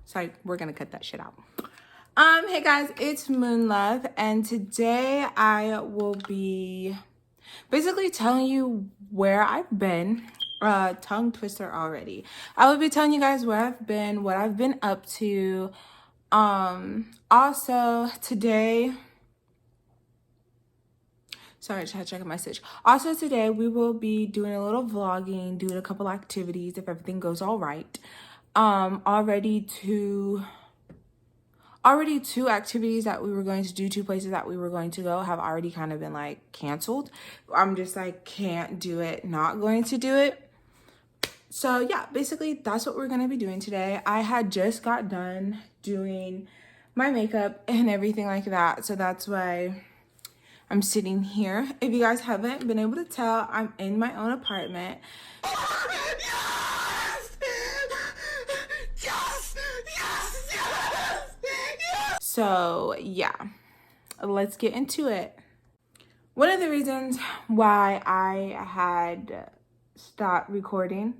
Sorry, we're gonna cut that shit out. Hey guys, it's Moon Love, and today I will be basically telling you where I've been. Tongue twister already. I will be telling you guys where I've been, what I've been up to. Also today, sorry, I tried to check a message. Also today, we will be doing a little vlogging, doing a couple activities if everything goes all right. Already two activities that we were going to do, two places that we were going to go have already kind of been like canceled. I'm just like, can't do it, not going to do it. So yeah, basically that's what we're going to be doing today. I had just got done doing my makeup and everything like that. So that's why I'm sitting here. If you guys haven't been able to tell, I'm in my own apartment. So yeah, let's get into it. One of the reasons why I had stopped recording,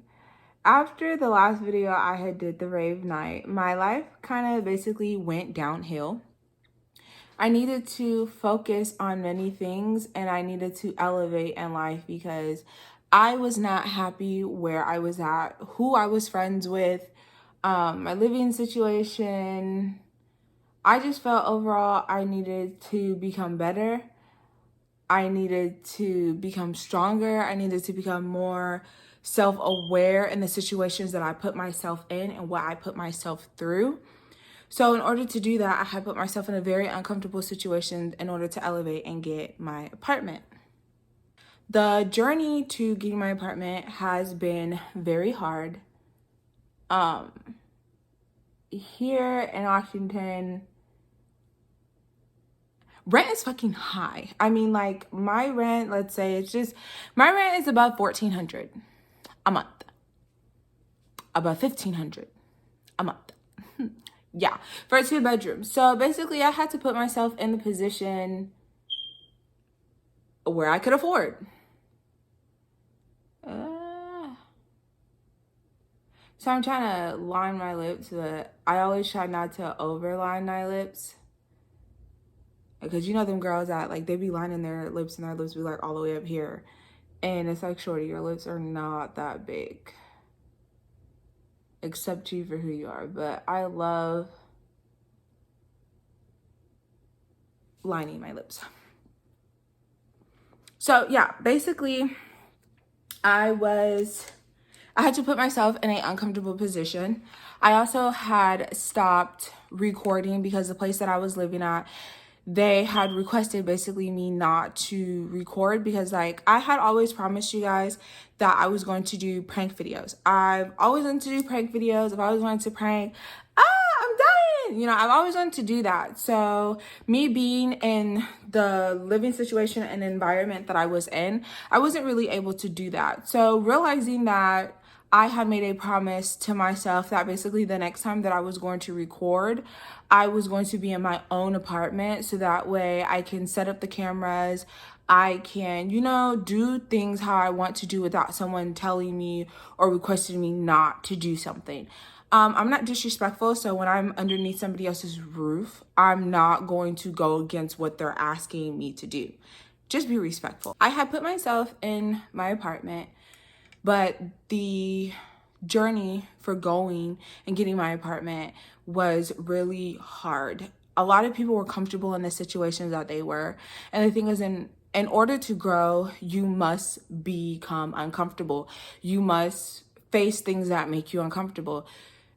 after the last video I had did the rave night, my life kind of basically went downhill. I needed to focus on many things and I needed to elevate in life because I was not happy where I was at, who I was friends with, my living situation. I just felt overall I needed to become better. I needed to become stronger. I needed to become more self-aware in the situations that I put myself in and what I put myself through. So in order to do that, I had put myself in a very uncomfortable situation in order to elevate and get my apartment. The journey to getting my apartment has been very hard. Here in Washington, rent is fucking high. I mean, like my rent, let's say my rent is about $1,400 a month. About $1,500 a month. Yeah, for a 2-bedroom. So basically I had to put myself in the position where I could afford. So I'm trying to line my lips, but I always try not to overline my lips. Because you know them girls that like they be lining their lips and their lips be like all the way up here. And it's like, shorty, your lips are not that big. Accept you for who you are. But I love lining my lips. So yeah, basically I had to put myself in an uncomfortable position. I also had stopped recording because the place that I was living at, they had requested basically me not to record because like I had always promised you guys that I was going to do prank videos. I've always wanted to do prank videos. I've always wanted to prank. I'm dying. You know, I've always wanted to do that. So me being in the living situation and environment that I was in, I wasn't really able to do that. So realizing that I had made a promise to myself that basically the next time that I was going to record, I was going to be in my own apartment so that way I can set up the cameras. I can, you know, do things how I want to do without someone telling me or requesting me not to do something. I'm not disrespectful, so when I'm underneath somebody else's roof, I'm not going to go against what they're asking me to do. Just be respectful. I had put myself in my apartment, but the journey for going and getting my apartment was really hard. A lot of people were comfortable in the situations that they were. And the thing is, in order to grow, you must become uncomfortable. You must face things that make you uncomfortable.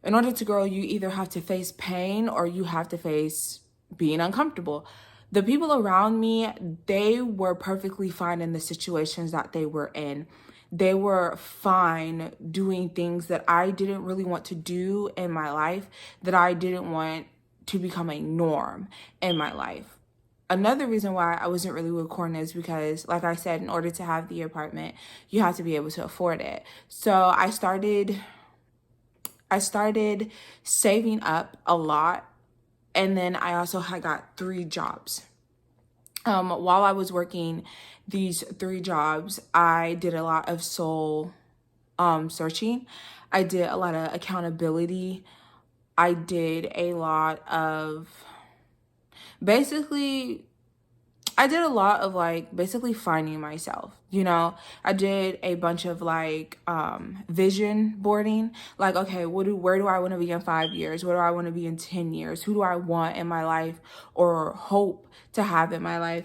In order to grow, you either have to face pain or you have to face being uncomfortable. The people around me, they were perfectly fine in the situations that they were in. They were fine doing things that I didn't really want to do in my life, that I didn't want to become a norm in my life. Another reason why I wasn't really recording is because, like I said, in order to have the apartment, you have to be able to afford it. So I started saving up a lot, and then I also had got 3 jobs. While I was working these 3 jobs, I did a lot of soul searching. I did a lot of accountability. I did a lot of basically I did a lot of like basically finding myself, you know. I did a bunch of like vision boarding, like, okay, where do I want to be in 5 years? Where do I want to be in 10 years? Who do I want in my life or hope to have in my life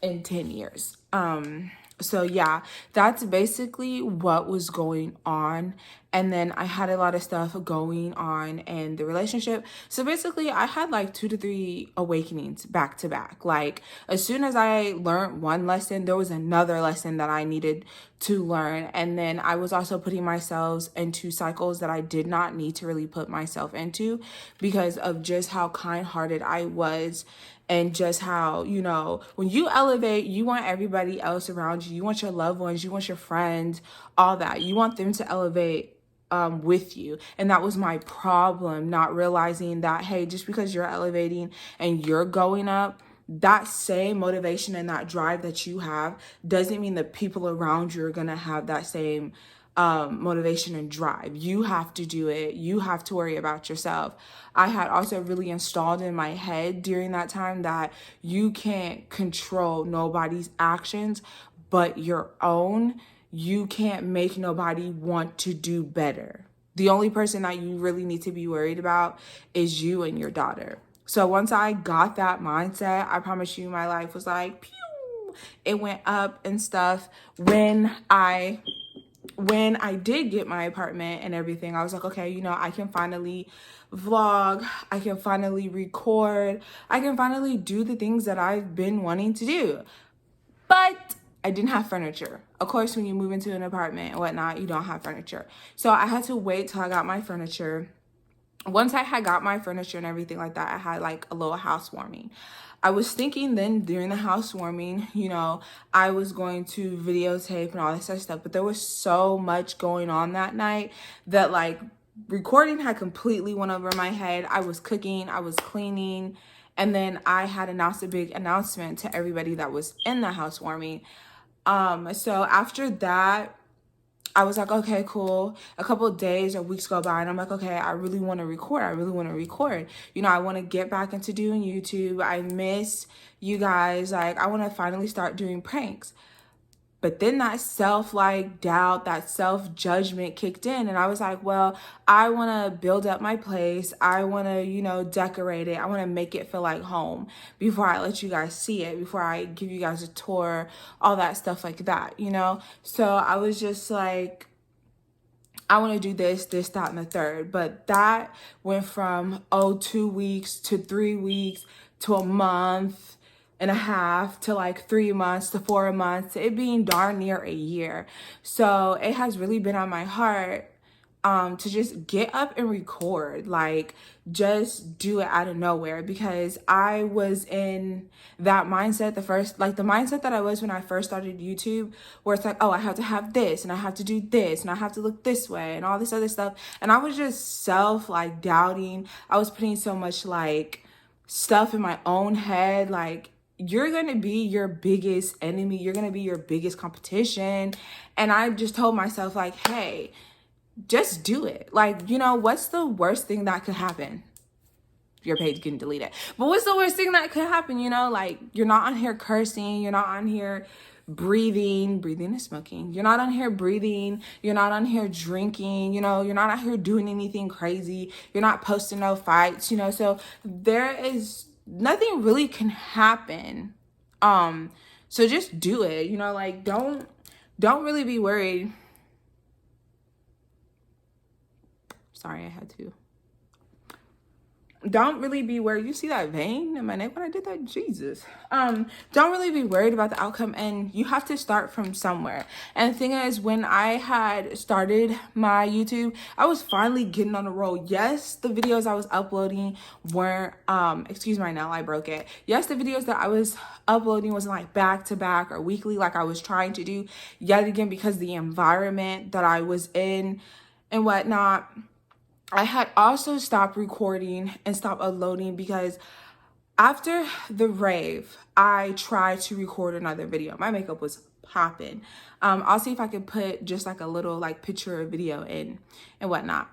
in 10 years? So yeah, that's basically what was going on. And then I had a lot of stuff going on in the relationship. So basically I had like 2 to 3 awakenings back to back. Like as soon as I learned one lesson, there was another lesson that I needed to learn. And then I was also putting myself into cycles that I did not need to really put myself into because of just how kind-hearted I was. And just how, you know, when you elevate, you want everybody else around you. You want your loved ones, you want your friends, all that. You want them to elevate with you. And that was my problem, not realizing that, hey, just because you're elevating and you're going up, that same motivation and that drive that you have doesn't mean the people around you are going to have that same motivation and drive. You have to do it. You have to worry about yourself. I had also really installed in my head during that time that you can't control nobody's actions but your own. You can't make nobody want to do better. The only person that you really need to be worried about is you and your daughter. So once I got that mindset, I promise you my life was like, pew, it went up and stuff. When I did get my apartment and everything, I was like, okay, you know, I can finally vlog, I can finally record, I can finally do the things that I've been wanting to do. But I didn't have furniture. Of course, when you move into an apartment and whatnot, you don't have furniture. So I had to wait till I got my furniture. Once I had got my furniture and everything like that, I had like a little housewarming. I was thinking then during the housewarming, you know, I was going to videotape and all this other stuff, but there was so much going on that night that like recording had completely went over my head. I was cooking, I was cleaning, and then I had announced a big announcement to everybody that was in the housewarming. So after that, I was like, okay, cool. A couple of days or weeks go by and I'm like, okay, I really want to record. I really want to record. You know, I want to get back into doing YouTube. I miss you guys. Like, I want to finally start doing pranks. But then that doubt, that self-judgment kicked in. And I was like, well, I want to build up my place. I want to, you know, decorate it. I want to make it feel like home before I let you guys see it, before I give you guys a tour, all that stuff like that, you know? So I was just like, I want to do this, that, and the third. But that went from, 2 weeks to 3 weeks to a month and a half to like 3 months to 4 months to it being darn near a year. So it has really been on my heart to just get up and record, like just do it out of nowhere, because I was in that mindset, the mindset that I was when I first started YouTube, where it's like, oh, I have to have this and I have to do this and I have to look this way and all this other stuff. And I was just doubting. I was putting so much like stuff in my own head, like, you're going to be your biggest enemy. You're going to be your biggest competition. And I just told myself like, hey, just do it. Like, you know, what's the worst thing that could happen? Your page getting deleted. But what's the worst thing that could happen? You know, like, you're not on here cursing. You're not on here breathing is smoking. You're not on here breathing. You're not on here drinking. You know, you're not out here doing anything crazy. You're not posting no fights, you know. So there is nothing really can happen. So just do it, you know, like don't really be worried. Sorry, I had to. Don't really be worried. You see that vein in my neck when I did that? Jesus. Don't really be worried about the outcome, and you have to start from somewhere. And the thing is, when I had started my YouTube, I was finally getting on the roll. Yes, the videos I was uploading weren't, excuse my nail, I broke it. Yes, the videos that I was uploading wasn't like back to back or weekly like I was trying to do, yet again, because the environment that I was in and whatnot. I had also stopped recording and stopped uploading because After the rave, I tried to record another video. My makeup was popping. I'll see if I can put just like a little like picture or video in and whatnot.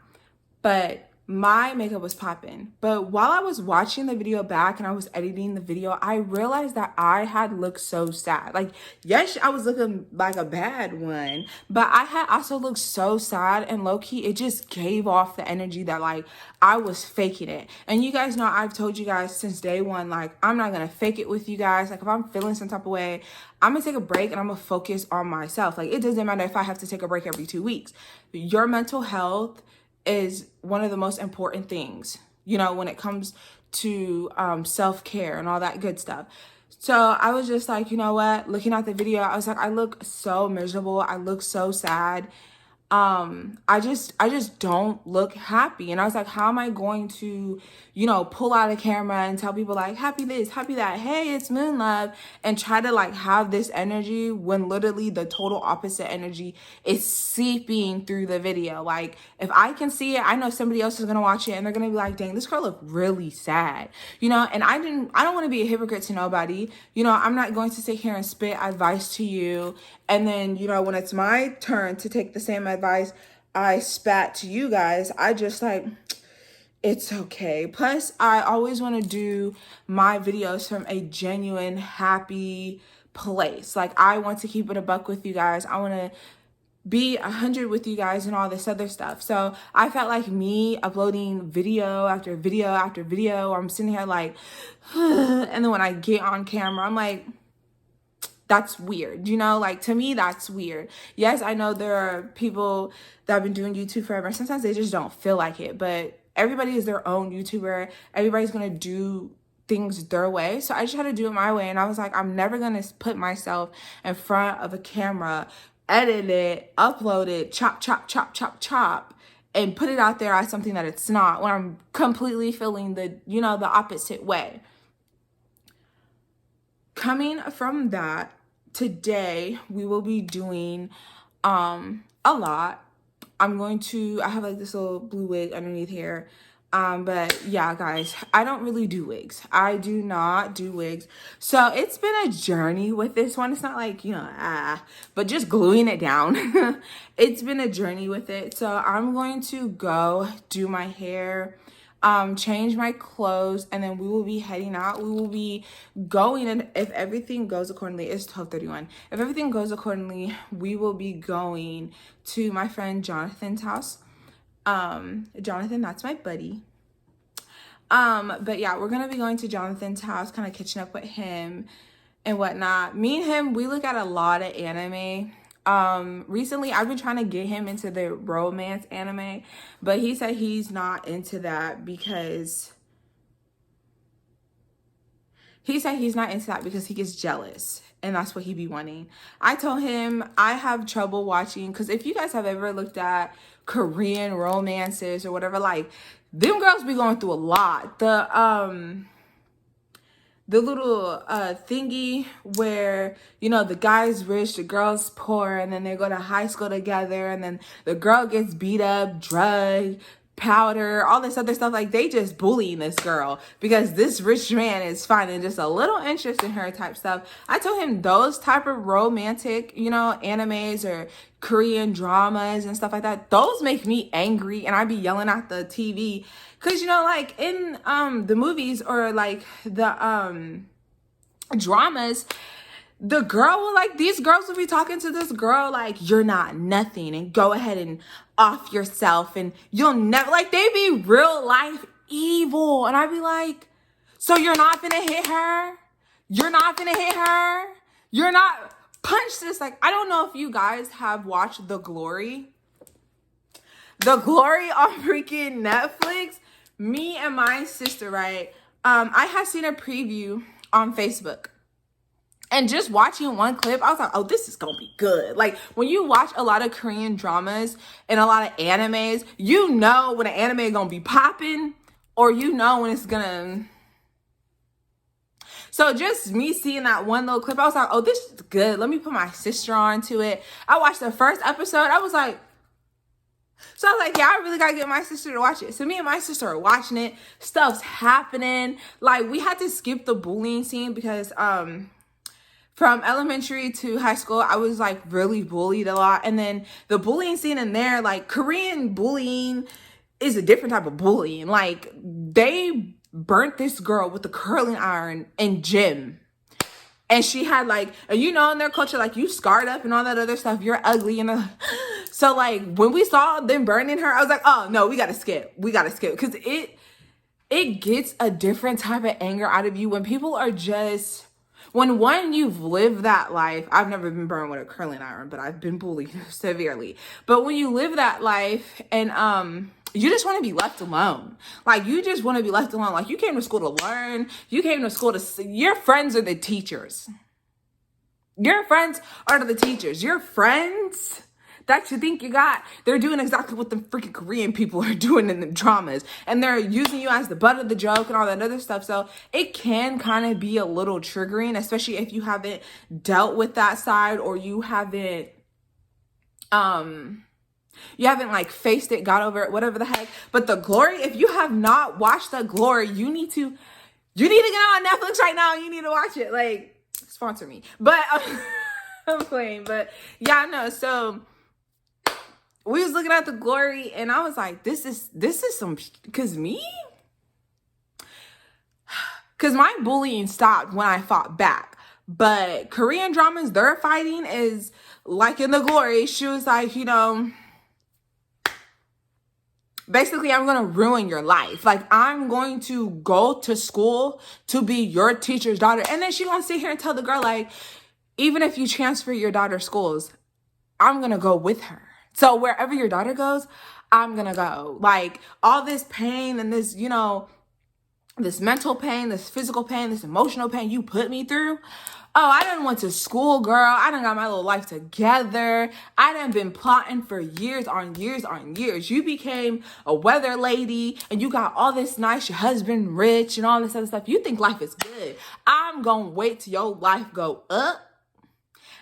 But my makeup was popping. But while I was watching the video back and I was editing the video, I realized that I had looked so sad. Like, yes, I was looking like a bad one, but I had also looked so sad, and low-key, it just gave off the energy that like I was faking it. And you guys know I've told you guys since day one, like, I'm not gonna fake it with you guys. Like, if I'm feeling some type of way, I'm gonna take a break and I'm gonna focus on myself. Like, it doesn't matter if I have to take a break every 2 weeks. Your mental health is one of the most important things, you know, when it comes to self-care and all that good stuff. So I was just like, you know what, looking at the video, I was like, I look so miserable, I look so sad. I just don't look happy. And I was like, how am I going to, you know, pull out a camera and tell people like, happy this, happy that, hey, it's Moon Love, and try to like have this energy when literally the total opposite energy is seeping through the video. Like, if I can see it, I know somebody else is gonna watch it and they're gonna be like, dang, this girl looked really sad, you know. And I don't want to be a hypocrite to nobody, you know. I'm not going to sit here and spit advice to you, and then, you know, when it's my turn to take the same advice I spat to you guys, I just like, it's okay. Plus, I always want to do my videos from a genuine, happy place. Like, I want to keep it a buck with you guys. I want to be 100 with you guys and all this other stuff. So I felt like me uploading video after video after video, I'm sitting here like, and then when I get on camera, I'm like, that's weird, you know. Like, to me, that's weird. Yes, I know there are people that have been doing YouTube forever. Sometimes they just don't feel like it, but everybody is their own YouTuber. Everybody's gonna do things their way. So I just had to do it my way. And I was like, I'm never gonna put myself in front of a camera, edit it, upload it, chop, chop, chop, chop, chop, and put it out there as something that it's not, when I'm completely feeling the, you know, the opposite way. Coming from that, today we will be doing a lot. I have like this little blue wig underneath here. But yeah, guys, I don't really do wigs. I do not do wigs. So it's been a journey with this one. It's not like, you know, but just gluing it down. It's been a journey with it. So I'm going to go do my hair, change my clothes, and then we will be heading out. We will be going, and if everything goes accordingly, it's 12:31. If everything goes accordingly, we will be going to my friend Jonathan's house. Jonathan, that's my buddy. But yeah, we're gonna be going to Jonathan's house, kind of catching up with him and whatnot. Me and him, we look at a lot of anime. Recently I've been trying to get him into the romance anime, but he said he's not into that because he gets jealous, and that's what he be wanting. I told him I have trouble watching, because if you guys have ever looked at Korean romances or whatever, like, them girls be going through a lot. The little thingy where, you know, the guy's rich, the girl's poor, and then they go to high school together, and then the girl gets beat up, drugged, powder, all this other stuff. Like, they just bullying this girl because this rich man is finding just a little interest in her type stuff. I told him those type of romantic, you know, animes or Korean dramas and stuff like that, those make me angry, and I be yelling at the TV. Cause, you know, like in the movies or like the dramas, the girl will, like, these girls will be talking to this girl like, you're not nothing, and go ahead and off yourself, and you'll never, like, they be real life evil. And I be like, so you're not gonna hit her? You're not gonna hit her? You're not, punch this. Like, I don't know if you guys have watched The Glory. The Glory on freaking Netflix. Me and my sister, right? I had seen a preview on Facebook. And just watching one clip, I was like, oh, this is gonna be good. Like, when you watch a lot of Korean dramas and a lot of animes, you know when an anime is gonna be popping, or you know when it's gonna... So just me seeing that one little clip, I was like, oh, this is good. Let me put my sister on to it. I watched the first episode. I was like, So I was like, yeah, I really gotta get my sister to watch it. So me and my sister are watching it. Stuff's happening. Like, we had to skip the bullying scene because from elementary to high school, I was like really bullied a lot. And then the bullying scene in there, like, Korean bullying is a different type of bullying. Like, they burnt this girl with a curling iron in gym. And she had like, and you know, in their culture, like, you scarred up and all that other stuff. You're ugly. And so like, when we saw them burning her, I was like, oh no, we gotta skip. We gotta skip. Cause it gets a different type of anger out of you when people are just, when one, you've lived that life. I've never been burned with a curling iron, but I've been bullied severely. But when you live that life and you just want to be left alone. Like, you just want to be left alone. Like, you came to school to learn. You came to school to, your friends are the teachers. Your friends are the teachers. Your friends that you think you got, they're doing exactly what the freaking Korean people are doing in the dramas. And they're using you as the butt of the joke and all that other stuff. So it can kind of be a little triggering, especially if you haven't dealt with that side, or you haven't like faced it, got over it, whatever the heck. But The Glory, if you have not watched The Glory, you need to get on Netflix right now. You need to watch it. Like, sponsor me. But I'm playing. But yeah, no. So we was looking at The Glory, and I was like, this is some, cause my bullying stopped when I fought back. But Korean dramas, their fighting is like in The Glory. She was like, you know, basically, I'm going to ruin your life. Like, I'm going to go to school to be your teacher's daughter. And then she going to sit here and tell the girl, like, even if you transfer your daughter's schools, I'm going to go with her. So wherever your daughter goes, I'm going to go. Like, all this pain and this, you know, this mental pain, this physical pain, this emotional pain you put me through. Oh, I done went to school, girl. I done got my little life together. I done been plotting for years on years on years. You became a weather lady and you got all this nice, your husband rich and all this other stuff. You think life is good. I'm gonna wait till your life go up,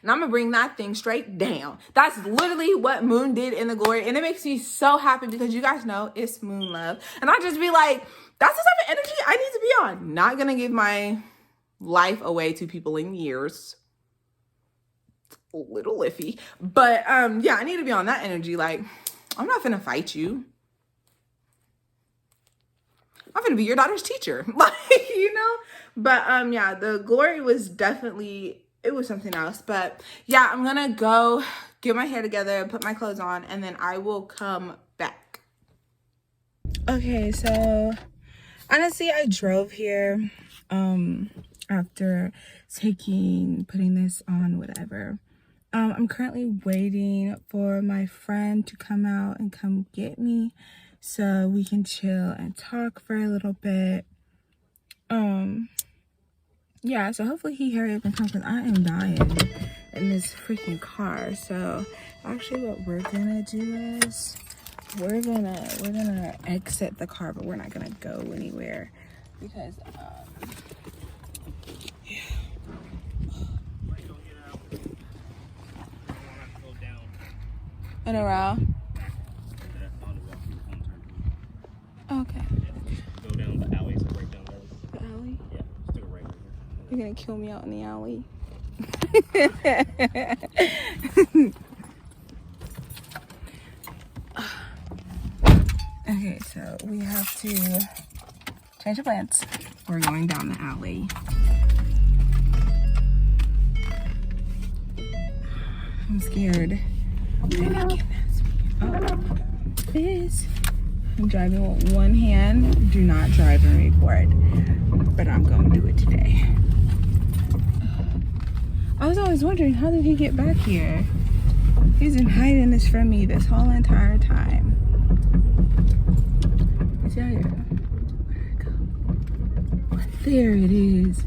and I'm gonna bring that thing straight down. That's literally what Moon did in The Glory. And it makes me so happy because you guys know it's Moon love. And I just be like, that's the type of energy I need to be on. Not gonna give my life away to people in years. It's a little iffy. But yeah, I need to be on that energy. Like, I'm not gonna fight you. I'm gonna be your daughter's teacher. Like, you know? But yeah, The Glory was definitely, it was something else. But yeah, I'm gonna go get my hair together, put my clothes on, and then I will come back. Okay, so honestly, I drove here after putting this on, whatever. I'm currently waiting for my friend to come out and come get me so we can chill and talk for a little bit. Yeah, so hopefully he hurry up and come, because I am dying in this freaking car. So actually what we're gonna do is we're gonna exit the car, but we're not gonna go anywhere because yeah. In a row. Okay. Go down the alley, so right down there. The alley? Yeah, just do it right here. You're gonna kill me out in the alley. Okay, so we have to change the plans. We're going down the alley. I'm scared. This. I'm driving with one hand. Do not drive and record. But I'm going to do it today. I was always wondering, how did he get back here? He's been hiding this from me this whole entire time. I tell you. Where'd it go? There it is.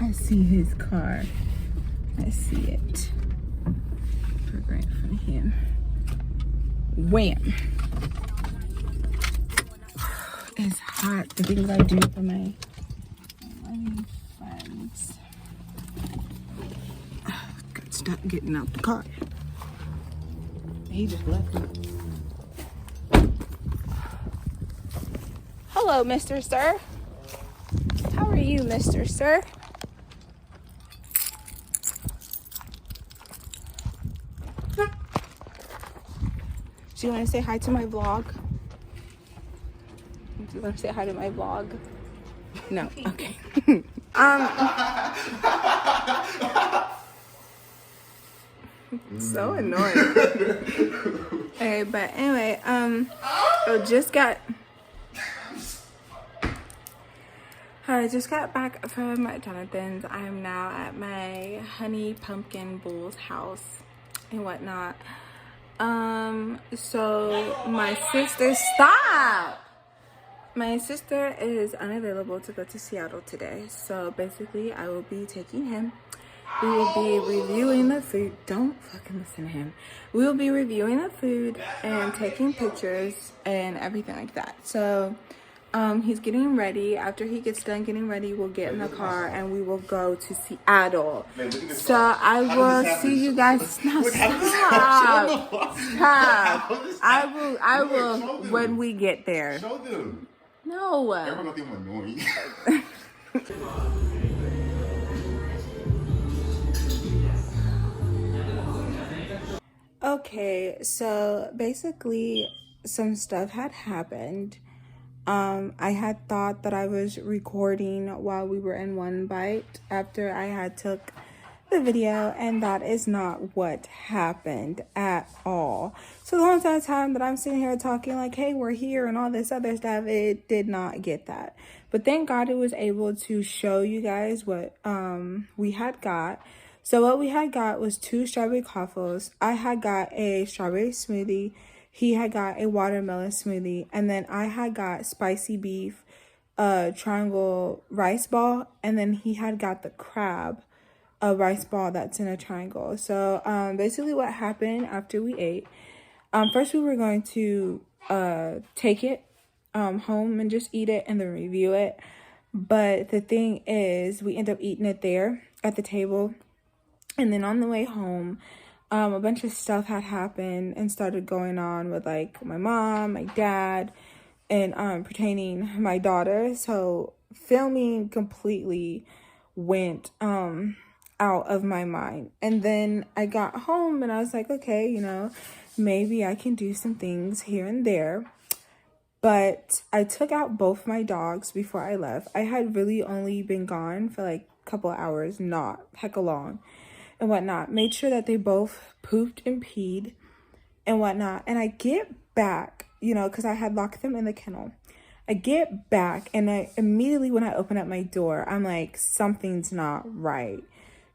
I see his car. I see it. Right in front of him. Wham! It's hot. The things I do for my friends. Got stuck getting out the car. He just left me. Hello, Mr. Sir. How are you, Mr. Sir? Do you want to say hi to my vlog? Do you want to say hi to my vlog? No. Okay. So annoying. Okay, but anyway, I just got back from Jonathan's. I am now at my honey pumpkin bull's house and whatnot. So my sister is unavailable to go to Seattle today. So basically I will be taking him. We will be reviewing the food. Don't fucking listen to him. We will be reviewing the food and taking pictures and everything like that. So he's getting ready. After he gets done getting ready, we'll get in the car and we will go to Seattle. So I will see you guys. No, stop. I will when we get there. Show them. No. Everyone gonna think I'm annoying. Okay, so basically some stuff had happened. I had thought that I was recording while we were in One Bite after I had took the video, and that is not what happened at all. So the whole entire time that I'm sitting here talking like, hey, we're here and all this other stuff, it did not get that. But thank God it was able to show you guys what we had got. So what we had got was 2 strawberry coffles. I had got a strawberry smoothie. He had got a watermelon smoothie. And then I had got spicy beef, triangle rice ball. And then he had got the crab, a rice ball that's in a triangle. So basically what happened after we ate, first we were going to take it home and just eat it and then review it. But the thing is, we end up eating it there at the table. And then on the way home, a bunch of stuff had happened and started going on with like my mom, my dad, and pertaining my daughter. So filming completely went out of my mind. And then I got home and I was like, okay, you know, maybe I can do some things here and there. But I took out both my dogs before I left. I had really only been gone for like a couple of hours, not hecka long, and whatnot. Made sure that they both pooped and peed and whatnot. And I get back, you know, because I had locked them in the kennel. I get back and I immediately, when I open up my door, I'm like, something's not right.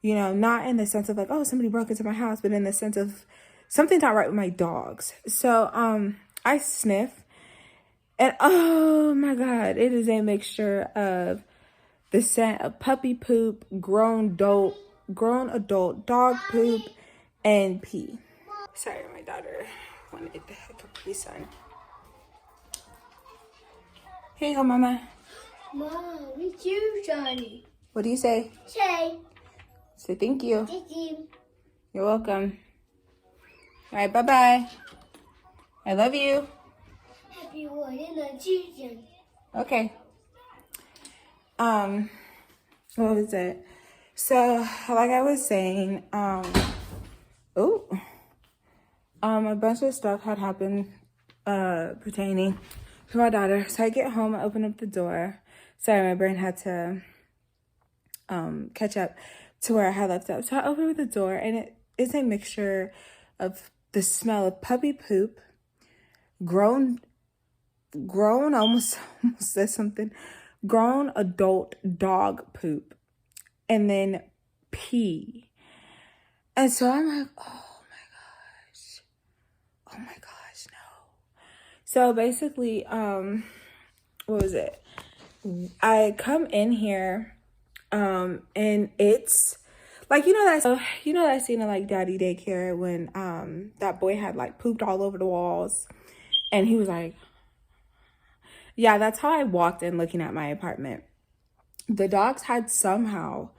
You know, not in the sense of like, oh, somebody broke into my house, but in the sense of something's not right with my dogs. So I sniff. And oh my God, it is a mixture of the scent of puppy poop, grown adult dog poop, and pee. Sorry, my daughter wanted a Capri Sun. Here you go, Mama. Mom, it's you, Johnny. What do you say? Say, Say thank you. thank you. You're welcome. All right, bye-bye. I love you. Happy wedding on Tuesday. Okay. What was it? So, like I was saying, a bunch of stuff had happened, pertaining to my daughter. So I get home, I open up the door. Sorry, my brain had to, catch up to where I had left up. So I open up the door, and it is a mixture of the smell of puppy poop, grown almost said something, grown adult dog poop, and then pee. And so I'm like, oh my gosh, no. So basically, what was it? I come in here, and it's like, you know that scene of like Daddy Daycare when that boy had like pooped all over the walls, and he was like, yeah, that's how I walked in looking at my apartment. The dogs had somehow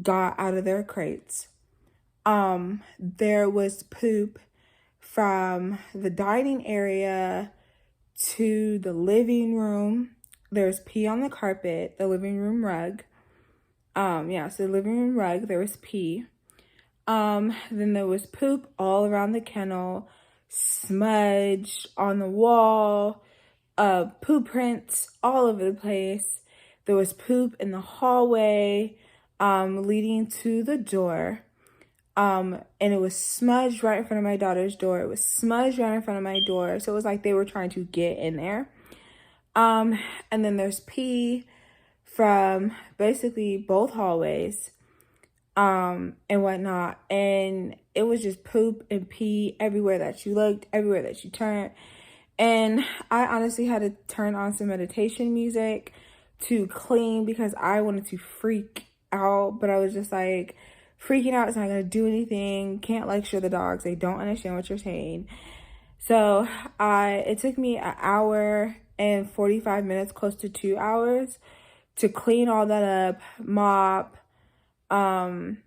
got out of their crates. There was poop from the dining area to the living room. There's pee on the carpet, the living room rug. Yeah, so the living room rug, there was pee. Then there was poop all around the kennel, smudged on the wall, poop prints all over the place. There was poop in the hallway, leading to the door. And it was smudged right in front of my daughter's door. It was smudged right in front of my door. So it was like they were trying to get in there. And then there's pee from basically both hallways, and whatnot. And it was just poop and pee everywhere that you looked, everywhere that you turned. And I honestly had to turn on some meditation music to clean because I wanted to freak out, but I was just like, freaking out is not going to do anything. Can't lecture the dogs. They don't understand what you're saying. So it took me an hour and 45 minutes, close to 2 hours, to clean all that up, mop, and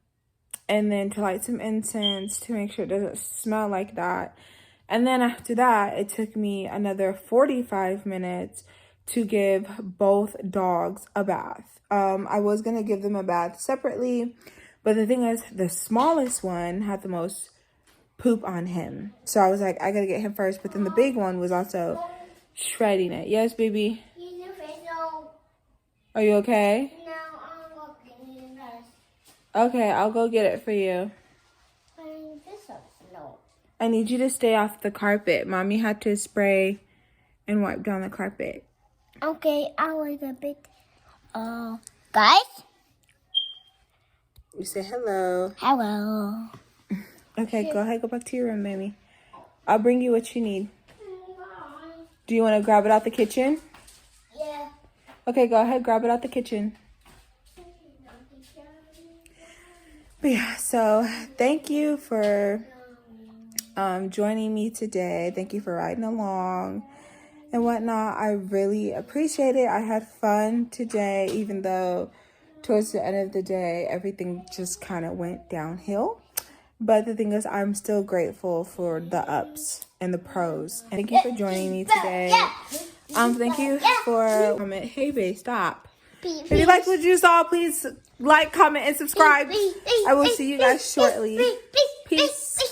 then to light some incense to make sure it doesn't smell like that. And then after that, it took me another 45 minutes to give both dogs a bath. I was going to give them a bath separately, but the thing is, the smallest one had the most poop on him. So I was like, I got to get him first. But then the big one was also shredding it. Yes, baby? Are you okay? No, I'm walking first. Okay, I'll go get it for you. This is slow. I need you to stay off the carpet. Mommy had to spray and wipe down the carpet. Okay, I was a bit. Guys? You say hello. Hello. Okay, go ahead. Go back to your room, baby. I'll bring you what you need. Do you want to grab it out the kitchen? Yeah. Okay, go ahead. Grab it out the kitchen. But yeah, so thank you for joining me today. Thank you for riding along and whatnot. I really appreciate it. I had fun today, even though towards the end of the day, everything just kind of went downhill. But the thing is, I'm still grateful for the ups and the pros. And thank you for joining me today. Thank you for comment. Hey, babe, stop. If you liked what you saw, please like, comment, and subscribe. I will see you guys shortly. Peace.